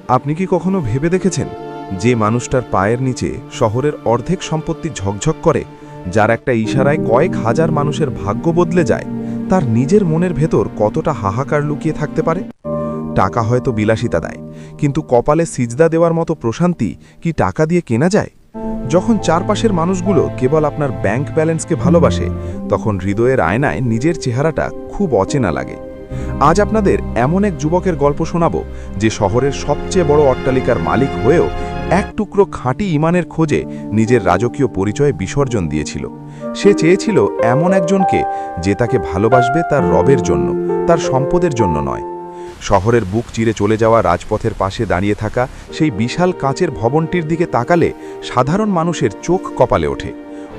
আপনি কি কখনো ভেবে দেখেছেন যে মানুষটার পায়ের নিচে শহরের অর্ধেক সম্পত্তি ঝকঝক করে, যার একটা ইশারায় কয়েক হাজার মানুষের ভাগ্য বদলে যায়, তার নিজের মনের ভেতর কতটা হাহাকার লুকিয়ে থাকতে পারে? টাকা হয়তো বিলাসিতা দেয়, কিন্তু কপালে সিজদা দেওয়ার মতো প্রশান্তি কি টাকা দিয়ে কেনা যায়? যখন চারপাশের মানুষগুলো কেবল আপনার ব্যাংক ব্যালেন্সকে ভালোবাসে, তখন হৃদয়ের আয়নায় নিজের চেহারাটা খুব অচেনা লাগে। আজ আপনাদের এমন এক যুবকের গল্প শোনাবো যে শহরের সবচেয়ে বড় অট্টালিকার মালিক হয়েও এক টুকরো খাঁটি ইমানের খোঁজে নিজের রাজকীয় পরিচয়ে বিসর্জন দিয়েছিল। সে চেয়েছিল এমন একজনকে যে তাকে ভালোবাসবে তার রবের জন্য, তার সম্পদের জন্য নয়। শহরের বুক চিরে চলে যাওয়া রাজপথের পাশে দাঁড়িয়ে থাকা সেই বিশাল কাঁচের ভবনটির দিকে তাকালে সাধারণ মানুষের চোখ কপালে ওঠে।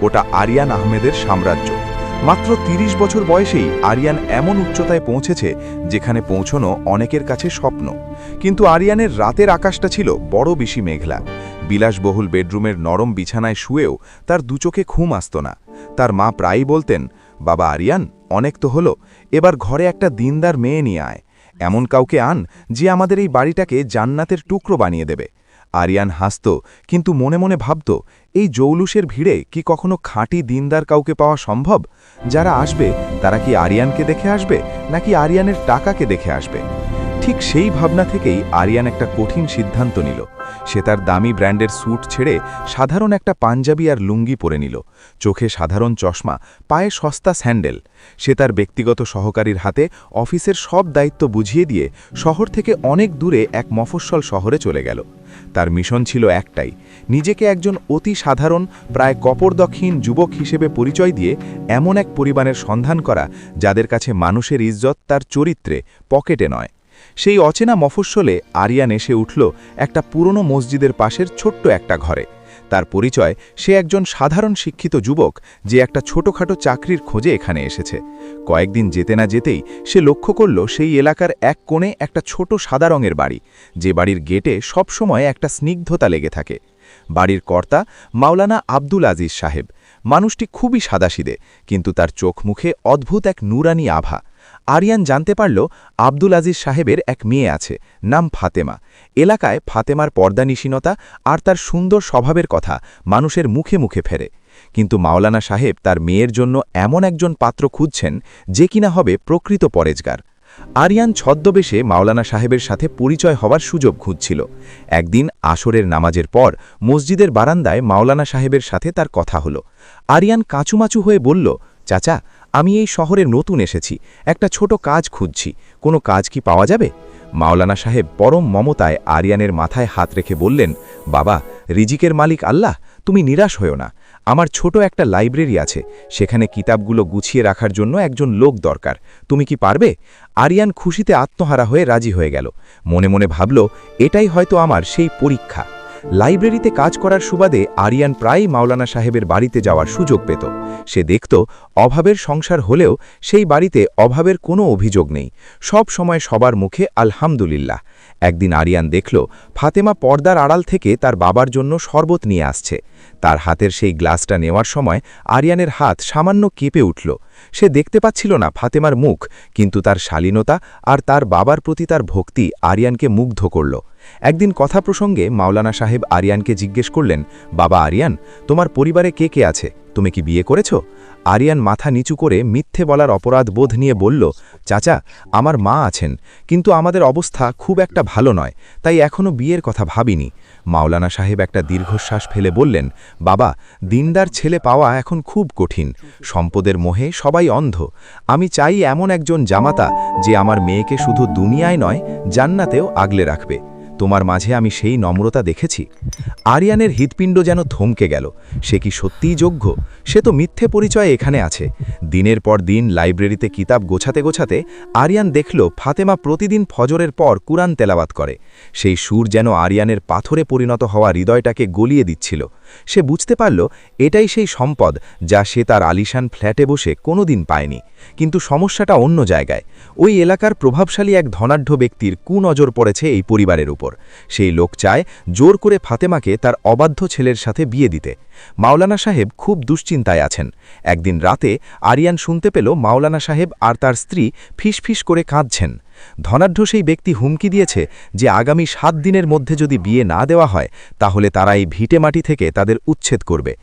ওটা আরিয়ান আহমেদের সাম্রাজ্য। মাত্র ৩০ বছর বয়সেই আরিয়ান এমন উচ্চতায় পৌঁছেছে যেখানে পৌঁছনো অনেকের কাছে স্বপ্ন। কিন্তু আরিয়ানের রাতের আকাশটা ছিল বড় বেশি মেঘলা। বিলাসবহুল বেডরুমের নরম বিছানায় শুয়েও তার দুচোখে ঘুম আসত না। তার মা প্রায়ই বলতেন, বাবা আরিয়ান, অনেক তো হলো, এবার ঘরে একটা দিনদার মেয়ে নিয়ে আয়, এমন কাউকে আন যে আমাদের এই বাড়িটাকে জান্নাতের টুকরো বানিয়ে দেবে। আরিয়ান হাসত, কিন্তু মনে মনে ভাবত, এই জৌলুসের ভিড়ে কি কখনো খাঁটি দিনদার কাউকে পাওয়া সম্ভব? যারা আসবে তারা কি আরিয়ানকে দেখে আসবে, নাকি আরিয়ানের টাকাকে দেখে আসবে? ঠিক সেই ভাবনা থেকেই আরিয়ান একটা কঠিন সিদ্ধান্ত নিল। সে তার দামি ব্র্যান্ডের স্যুট ছেড়ে সাধারণ একটা পাঞ্জাবি আর লুঙ্গি পরে নিল। চোখে সাধারণ চশমা, পায়ে সস্তা স্যান্ডেল। সে তার ব্যক্তিগত সহকারীর হাতে অফিসের সব দায়িত্ব বুঝিয়ে দিয়ে শহর থেকে অনেক দূরে এক মফস্বল শহরে চলে গেল। তার মিশন ছিল একটাই, নিজেকে একজন অতি সাধারণ, প্রায় কপরদক্ষহীন যুবক হিসেবে পরিচয় দিয়ে এমন এক পরিবারের সন্ধান করা যাদের কাছে মানুষের ইজ্জত তার চরিত্রে, পকেটে নয়। সেই অচেনা মফস্বলে আরিয়ান এসে উঠল একটা পুরনো মসজিদের পাশের ছোট্ট একটা ঘরে। তার পরিচয়, সে একজন সাধারণ শিক্ষিত যুবক যে একটা ছোটখাটো চাকরির খোঁজে এখানে এসেছে। কয়েকদিন যেতে না যেতেই সে লক্ষ্য করল সেই এলাকার এক কোণে একটা ছোট সাদা রঙের বাড়ি, যে বাড়ির গেটে সবসময় একটা স্নিগ্ধতা লেগে থাকে। বাড়ির কর্তা মাওলানা আব্দুল আজিজ সাহেব। মানুষটি খুবই সাদাসিদে, কিন্তু তার চোখ মুখে অদ্ভুত এক নুরানি আভা। আরিয়ান জানতে পারল আব্দুল আজিজ সাহেবের এক মেয়ে আছে, নাম ফাতেমা। এলাকায় ফাতেমার পর্দানিশীনতা আর তার সুন্দর স্বভাবের কথা মানুষের মুখে মুখে ফেরে। কিন্তু মাওলানা সাহেব তার মেয়ের জন্য এমন একজন পাত্র খুঁজছেন যে কিনা হবে প্রকৃত পরেজগার। আরিয়ান ছদ্মবেশে মাওলানা সাহেবের সাথে পরিচয় হওয়ার সুযোগ খুঁজছিল। একদিন আসরের নামাজের পর মসজিদের বারান্দায় মাওলানা সাহেবের সাথে তার কথা হলো। আরিয়ান কাঁচুমাচু হয়ে বলল, চাচা, আমি এই শহরে নতুন এসেছি, একটা ছোট কাজ খুঁজছি, কোনো কাজ কি পাওয়া যাবে? মাওলানা সাহেব পরম মমতায় আরিয়ানের মাথায় হাত রেখে বললেন, বাবা, রিজিকের মালিক আল্লাহ, তুমি নিরাশ হও না। আমার ছোট একটা লাইব্রেরি আছে, সেখানে কিতাবগুলো গুছিয়ে রাখার জন্য একজন লোক দরকার, তুমি কি পারবে? আরিয়ান খুশিতে আত্মহারা হয়ে রাজি হয়ে গেল। মনে মনে ভাবল, এটাই হয়তো আমার সেই পরীক্ষা। লাইব্রেরিতে কাজ করার সুবাদে আরিয়ান প্রায়ই মাওলানা সাহেবের বাড়িতে যাওয়ার সুযোগ পেত। সে দেখত অভাবের সংসার হলেও সেই বাড়িতে অভাবের কোনো অভিযোগ নেই, সব সময় সবার মুখে আলহামদুলিল্লাহ। একদিন আরিয়ান দেখল ফাতেমা পর্দার আড়াল থেকে তার বাবার জন্য শরবত নিয়ে আসছে। তার হাতের সেই গ্লাসটা নেওয়ার সময় আরিয়ানের হাত সামান্য কেঁপে উঠল। সে দেখতে পাচ্ছিল না ফাতেমার মুখ, কিন্তু তার শালীনতা আর তার বাবার প্রতি তার ভক্তি আরিয়ানকে মুগ্ধ করল। একদিন কথা প্রসঙ্গে মাওলানা সাহেব আরিয়ানকে জিজ্ঞেস করলেন, বাবা আরিয়ান, তোমার পরিবারে কে কে আছে? তুমি কি বিয়ে করেছ? আরিয়ান মাথা নিচু করে মিথ্যে বলার অপরাধ বোধ নিয়ে বলল, চাচা, আমার মা আছেন, কিন্তু আমাদের অবস্থা খুব একটা ভালো নয়, তাই এখনও বিয়ের কথা ভাবিনি। মাওলানা সাহেব একটা দীর্ঘশ্বাস ফেলে বললেন, বাবা, দিনদার ছেলে পাওয়া এখন খুব কঠিন, সম্পদের মোহে সবাই অন্ধ। আমি চাই এমন একজন জামাতা যে আমার মেয়েকে শুধু দুনিয়ায় নয়, জান্নাতেও আগলে রাখবে। তোমার মাঝে আমি সেই নম্রতা দেখেছি। আরিয়ানের হৃৎপিণ্ড যেন থমকে গেল। সে কি সত্যিই যোগ্য? সে তো মিথ্যে পরিচয়ে এখানে আছে। দিনের পর দিন লাইব্রেরিতে কিতাব গোছাতে গোছাতে আরিয়ান দেখল ফাতেমা প্রতিদিন ফজরের পর কুরআন তেলাওয়াত করে। সেই সুর যেন আরিয়ানের পাথরে পরিণত হওয়া হৃদয়টাকে গলিয়ে দিচ্ছিল। সে বুঝতে পারল এটাই সেই সম্পদ যা সে তার আলিশান ফ্ল্যাটে বসে কোনোদিন পায়নি। কিন্তু সমস্যাটা অন্য জায়গায়। ওই এলাকার প্রভাবশালী এক ধনাঢ্য ব্যক্তির কুনজর পড়েছে এই পরিবারের উপর। সেই লোক চায় জোর করে ফাতেমাকে তার অবাধ্য ছেলের সাথে বিয়ে দিতে। মাওলানা সাহেব খুব দুশ্চিন্তায় আছেন। একদিন রাতে আরিয়ান শুনতে পেল মাওলানা সাহেব আর তার স্ত্রী ফিসফিস করে কাঁদছেন। ধনাঢ্য সেই ব্যক্তি হুমকি দিয়েছে যে আগামী 7 দিনের মধ্যে যদি বিয়ে না দেওয়া হয় তাহলে তারা এই ভিটে মাটি থেকে তাদের উচ্ছেদ করবে।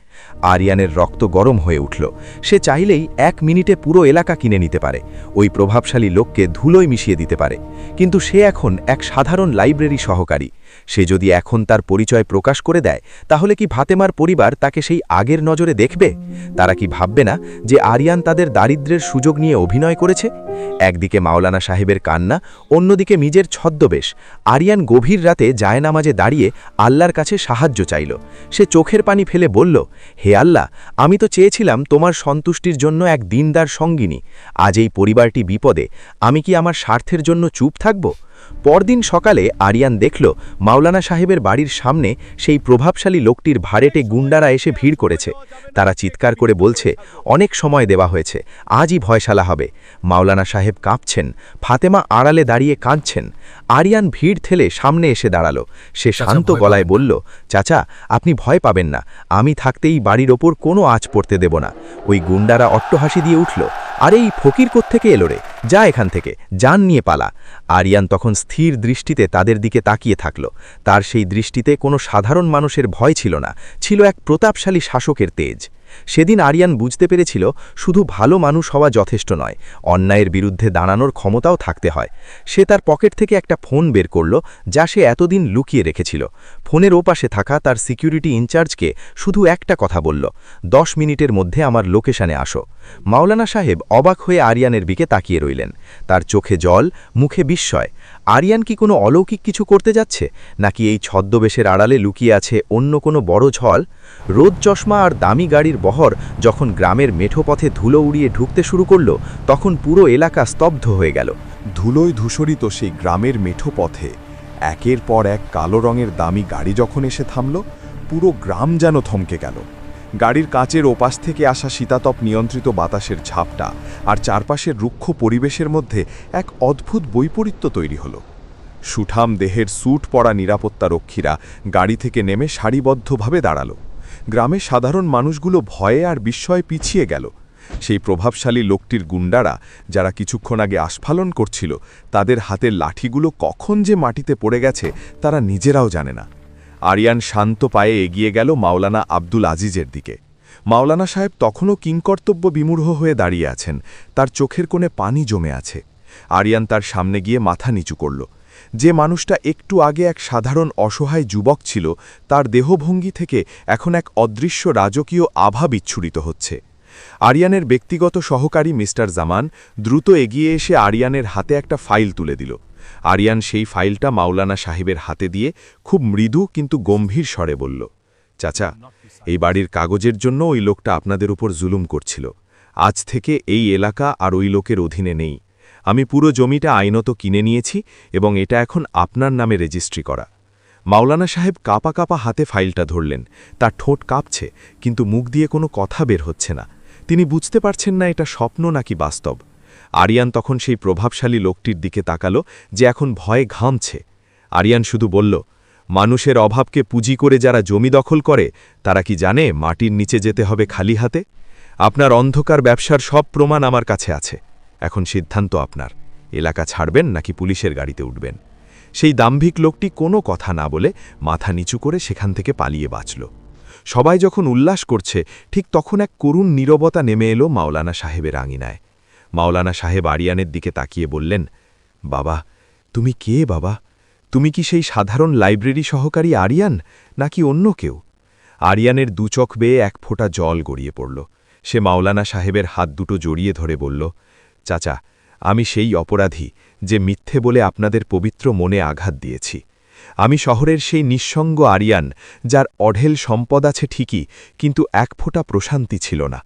আরিয়ানের রক্ত গরম হয়ে উঠল। সে চাইলেই 1 মিনিটে পুরো এলাকা কিনে নিতে পারে, ওই প্রভাবশালী লোককে ধুলোয় মিশিয়ে দিতে পারে। কিন্তু সে এখন এক সাধারণ লাইব্রেরি সহকারী। সে যদি এখন তার পরিচয় প্রকাশ করে দেয় তাহলে কি ফাতেমার পরিবার তাকে সেই আগের নজরে দেখবে? তারা কি ভাববে না যে আরিয়ান তাদের দারিদ্র্যের সুযোগ নিয়ে অভিনয় করেছে? একদিকে মাওলানা সাহেবের কান্না, অন্যদিকে নিজের ছদ্মবেশ। আরিয়ান গভীর রাতে জায়নামাজে দাঁড়িয়ে আল্লাহর কাছে সাহায্য চাইল। সে চোখের পানি ফেলে বলল, হে আল্লাহ, আমি তো চেয়েছিলাম তোমার সন্তুষ্টির জন্য এক দিনদার সঙ্গিনী। আজ এই পরিবারটি বিপদে, আমি কি আমার স্বার্থের জন্য চুপ থাকব? পরদিন সকালে আরিয়ান দেখল মাওলানা সাহেবের বাড়ির সামনে সেই প্রভাবশালী লোকটির ভাড়েটে গুন্ডারা এসে ভিড় করেছে। তারা চিৎকার করে বলছে, অনেক সময় দেওয়া হয়েছে, আজই ভয়শালা হবে। মাওলানা সাহেব কাঁপছেন, ফাতেমা আড়ালে দাঁড়িয়ে কাঁদছেন। আরিয়ান ভিড় ঠেলে সামনে এসে দাঁড়ালো। সে শান্ত গলায় বলল, চাচা, আপনি ভয় পাবেন না, আমি থাকতেই বাড়ির ওপর কোনো আঁচ পড়তে দেব না। ওই গুন্ডারা অট্টহাসি দিয়ে উঠল, আরে এই ফকির কোত্থেকে এলো রে, যা এখান থেকে, জান নিয়ে পালা। আরিয়ান তখন স্থির দৃষ্টিতে তাদের দিকে তাকিয়ে থাকল। তার সেই দৃষ্টিতে কোনো সাধারণ মানুষের ভয় ছিল না, ছিল এক প্রতাপশালী শাসকের তেজ। সেদিন আরিয়ান বুঝতে পেরেছিল শুধু ভালো মানুষ হওয়া যথেষ্ট নয়, অন্যায়ের বিরুদ্ধে দাঁড়ানোর ক্ষমতাও থাকতে হয়। সে তার পকেট থেকে একটা ফোন বের করল যা সে এতদিন লুকিয়ে রেখেছিল। ফোনের ওপাশে থাকা তার সিকিউরিটি ইনচার্জকে শুধু একটা কথা বলল, 10 মিনিটের মধ্যে আমার লোকেশনে আসো। মাওলানা সাহেব অবাক হয়ে আরিয়ানের দিকে তাকিয়ে রইলেন। তার চোখে জল, মুখে বিস্ময়। আরিয়ান কি কোনো অলৌকিক কিছু করতে যাচ্ছে, নাকি এই ছদ্মবেশের আড়ালে লুকিয়ে আছে অন্য কোনো বড় ছল? রোদ চশমা আর দামি গাড়ির বহর যখন গ্রামের মেঠো পথে ধুলো উড়িয়ে ঢুকতে শুরু করল তখন পুরো এলাকা স্তব্ধ হয়ে গেল। ধুলোয় ধূসরিত সেই গ্রামের মেঠো পথে একের পর এক কালো রঙের দামি গাড়ি যখন এসে থামল, পুরো গ্রাম যেন থমকে গেল। গাড়ির কাচের ওপাশ থেকে আসা শীতাতপ নিয়ন্ত্রিত বাতাসের ঝাপটা আর চারপাশের রুক্ষ পরিবেশের মধ্যে এক অদ্ভুত বৈপরীত্য তৈরি হলো। সুঠাম দেহের স্যুট পরা নিরাপত্তা রক্ষীরা গাড়ি থেকে নেমে সারিবদ্ধভাবে দাঁড়ালো। গ্রামের সাধারণ মানুষগুলো ভয়ে আর বিস্ময়ে পিছিয়ে গেল। সেই প্রভাবশালী লোকটির গুন্ডারা, যারা কিছুক্ষণ আগে আস্ফালন করছিল, তাদের হাতের লাঠিগুলো কখন যে মাটিতে পড়ে গেছে তারা নিজেরাও জানে না। আরিয়ান শান্ত পায়ে এগিয়ে গেল মাওলানা আব্দুল আজিজের দিকে। মাওলানা সাহেব তখনও কিংকর্তব্য বিমূঢ় হয়ে দাঁড়িয়ে আছেন, তার চোখের কোণে পানি জমে আছে। আরিয়ান তার সামনে গিয়ে মাথা নিচু করল। যে মানুষটা একটু আগে এক সাধারণ অসহায় যুবক ছিল, তার দেহভঙ্গি থেকে এখন এক অদৃশ্য রাজকীয় আভা বিচ্ছুরিত হচ্ছে। আরিয়ানের ব্যক্তিগত সহকারী মিস্টার জামান দ্রুত এগিয়ে এসে আরিয়ানের হাতে একটা ফাইল তুলে দিল। আরিয়ান সেই ফাইলটা মাওলানা সাহেবের হাতে দিয়ে খুব মৃদু কিন্তু গম্ভীর স্বরে বলল, চাচা, এই বাড়ির কাগজের জন্য ওই লোকটা আপনাদের উপর জুলুম করছিল। আজ থেকে এই এলাকা আর ওই লোকের অধীনে নেই। আমি পুরো জমিটা আইনত কিনে নিয়েছি এবং এটা এখন আপনার নামে রেজিস্ট্রি করা। মাওলানা সাহেব কাঁপা কাঁপা হাতে ফাইলটা ধরলেন। তার ঠোঁট কাঁপছে, কিন্তু মুখ দিয়ে কোনো কথা বের হচ্ছে না। তিনি বুঝতে পারছেন না এটা স্বপ্ন নাকি বাস্তব। আরিয়ান তখন সেই প্রভাবশালী লোকটির দিকে তাকালো, যে এখন ভয়ে ঘামছে। আরিয়ান শুধু বলল, মানুষের অভাবকে পুঁজি করে যারা জমি দখল করে তারা কি জানে মাটির নিচে যেতে হবে খালি হাতে? আপনার অন্ধকার ব্যবসার সব প্রমাণ আমার কাছে আছে। এখন সিদ্ধান্ত আপনার, এলাকা ছাড়বেন নাকি পুলিশের গাড়িতে উঠবেন। সেই দাম্ভিক লোকটি কোনো কথা না বলে মাথা নিচু করে সেখান থেকে পালিয়ে বাঁচল। সবাই যখন উল্লাস করছে, ঠিক তখন এক করুণ নীরবতা নেমে এলো মাওলানা সাহেবের আঙিনায়। মাওলানা সাহেব আরিয়ানের দিকে তাকিয়ে বললেন, বাবা, তুমি কে বাবা? তুমি কি সেই সাধারণ লাইব্রেরি সহকারী আরিয়ান, নাকি অন্য কেউ? আরিয়ানের দুচোখ বেয়ে এক ফোঁটা জল গড়িয়ে পড়ল। সে মাওলানা সাহেবের হাত দুটো জড়িয়ে ধরে বলল, চাচা, আমি সেই অপরাধী যে মিথ্যে বলে আপনাদের পবিত্র মনে আঘাত দিয়েছি। আমি শহরের সেই নিঃসঙ্গ আরিয়ান, যার অঢেল সম্পদ আছে ঠিকই, কিন্তু এক ফোঁটা প্রশান্তি ছিল না।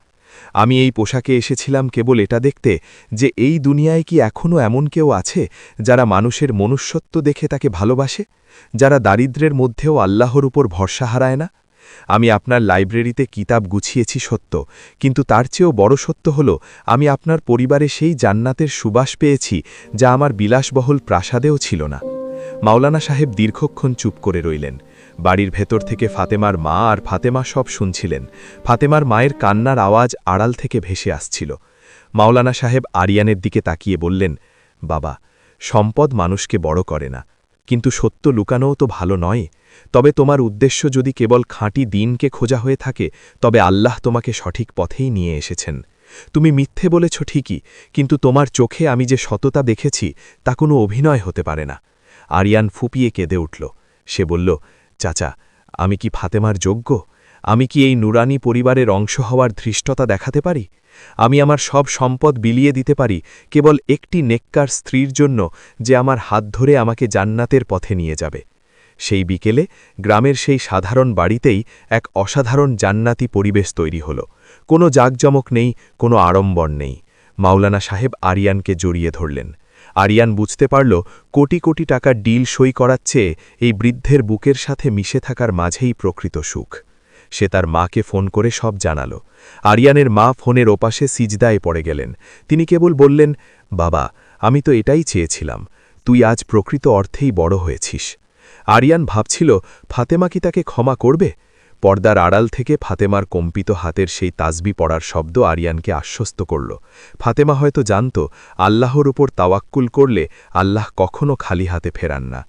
আমি এই পোশাকে এসেছিলাম কেবল এটা দেখতে যে এই দুনিয়ায় কি এখনও এমন কেউ আছে যারা মানুষের মনুষ্যত্ব দেখে তাকে ভালোবাসে, যারা দারিদ্র্যের মধ্যেও আল্লাহর উপর ভরসা হারায় না। আমি আপনার লাইব্রেরিতে কিতাব গুছিয়েছি সত্য, কিন্তু তার চেয়েও বড় সত্য হল আমি আপনার পরিবারে সেই জান্নাতের সুবাস পেয়েছি যা আমার বিলাসবহুল প্রাসাদেও ছিল না। মাওলানা সাহেব দীর্ঘক্ষণ চুপ করে রইলেন। বাড়ির ভেতর থেকে ফাতেমার মা আর ফাতেমা সব শুনছিলেন। ফাতেমার মায়ের কান্নার আওয়াজ আড়াল থেকে ভেসে আসছিল। মাওলানা সাহেব আরিয়ানের দিকে তাকিয়ে বললেন, বাবা, সম্পদ মানুষকে বড় করে না, কিন্তু সত্য লুকানোও তো ভালো নয়। তবে তোমার উদ্দেশ্য যদি কেবল খাঁটি দিনকে খোঁজা হয়ে থাকে, তবে আল্লাহ তোমাকে সঠিক পথেই নিয়ে এসেছেন। তুমি মিথ্যে বলেছ ঠিকই, কিন্তু তোমার চোখে আমি যে সততা দেখেছি তা কোনো অভিনয় হতে পারে না। আরিয়ান ফুপিয়ে কেঁদে উঠল। সে বলল, চাচা, আমি কি ফাতেমার যোগ্য? আমি কি এই নুরানি পরিবারের অংশ হওয়ার ধৃষ্টতা দেখাতে পারি? আমি আমার সব সম্পদ বিলিয়ে দিতে পারি কেবল একটি নেককার স্ত্রীর জন্য, যে আমার হাত ধরে আমাকে জান্নাতের পথে নিয়ে যাবে। সেই বিকেলে গ্রামের সেই সাধারণ বাড়িতেই এক অসাধারণ জান্নাতি পরিবেশ তৈরি হল। কোনো জাঁকজমক নেই, কোনো আড়ম্বর নেই। মাওলানা সাহেব আরিয়ানকে জড়িয়ে ধরলেন। আরিয়ান বুঝতে পারল, কোটি কোটি টাকার ডিল সই করার চেয়ে এই বৃদ্ধের বুকের সাথে মিশে থাকার মাঝেই প্রকৃত সুখ। সে তার মাকে ফোন করে সব জানাল। আরিয়ানের মা ফোনের ওপাশে সিজদায় পড়ে গেলেন। তিনি কেবল বললেন, বাবা, আমি তো এটাই চেয়েছিলাম। তুই আজ প্রকৃত অর্থেই বড় হয়েছিস। আরিয়ান ভাবছিল, ফাতেমা কি তাকে ক্ষমা করবে? পর্দার আড়াল থেকে ফাতেমার কম্পিত হাতের সেই তাসবি পড়ার শব্দ আরিয়ানকে আশ্বস্ত করল। ফাতেমা হয়তো জানত, আল্লাহর উপর তাওয়াক্কুল করলে আল্লাহ কখনো খালি হাতে ফেরান না।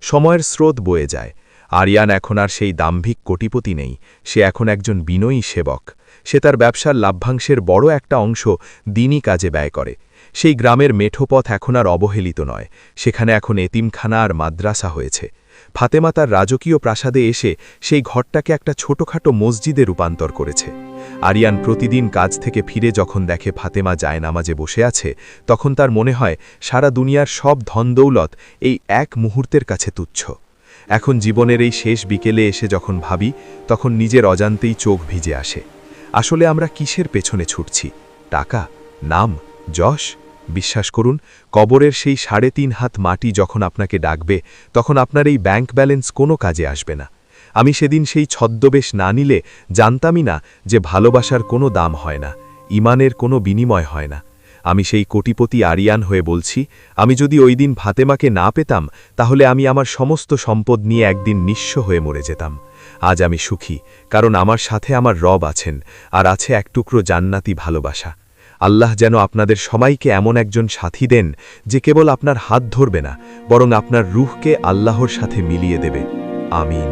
সময়ের স্রোত বয়ে যায়। আরিয়ান এখন আর সেই দাম্ভিক কোটিপতি নেই, সে এখন একজন বিনয়ী সেবক। সে তার ব্যবসার লাভ্যাংশের বড় একটা অংশ দিনই কাজে ব্যয় করে। সেই গ্রামের মেঠোপথ এখন আর অবহেলিত নয়, সেখানে এখন এতিমখানা আর মাদ্রাসা হয়েছে। ফাতেমা তার রাজকীয় প্রাসাদে এসে সেই ঘরটাকে একটা ছোটখাটো মসজিদে রূপান্তর করেছে। আরিয়ান প্রতিদিন কাজ থেকে ফিরে যখন দেখে ফাতেমা জায়নামাজে বসে আছে, তখন তার মনে হয় সারা দুনিয়ার সব ধনদৌলত এই এক মুহূর্তের কাছে তুচ্ছ। এখন জীবনের এই শেষ বিকেলে এসে যখন ভাবি, তখন নিজের অজান্তেই চোখ ভিজে আসে। আসলে আমরা কিসের পেছনে ছুটছি? টাকা, নাম, যশ? বিশ্বাস করুন, কবরের সেই ৩.৫ হাত মাটি যখন আপনাকে ডাকবে, তখন আপনার এই ব্যাংক ব্যালেন্স কোনো কাজে আসবে না। আমি সেদিন সেই ছদ্মবেশ না নিলে জানতামই না যে ভালোবাসার কোনো দাম হয় না, ইমানের কোনো বিনিময় হয় না। আমি সেই কোটিপতি আরিয়ান হয়ে বলছি, আমি যদি ওই দিন ফাতেমাকে না পেতাম, তাহলে আমি আমার সমস্ত সম্পদ নিয়ে একদিন নিঃস্ব হয়ে মরে যেতাম। আজ আমি সুখী, কারণ আমার সাথে আমার রব আছেন, আর আছে এক টুকরো জান্নাতি ভালোবাসা। আল্লাহ যেন আপনাদের সবাইকে এমন একজন সাথী দেন, যে কেবল আপনার হাত ধরবে না, বরং আপনার রূহকে আল্লাহর সাথে মিলিয়ে দেবে। আমিন।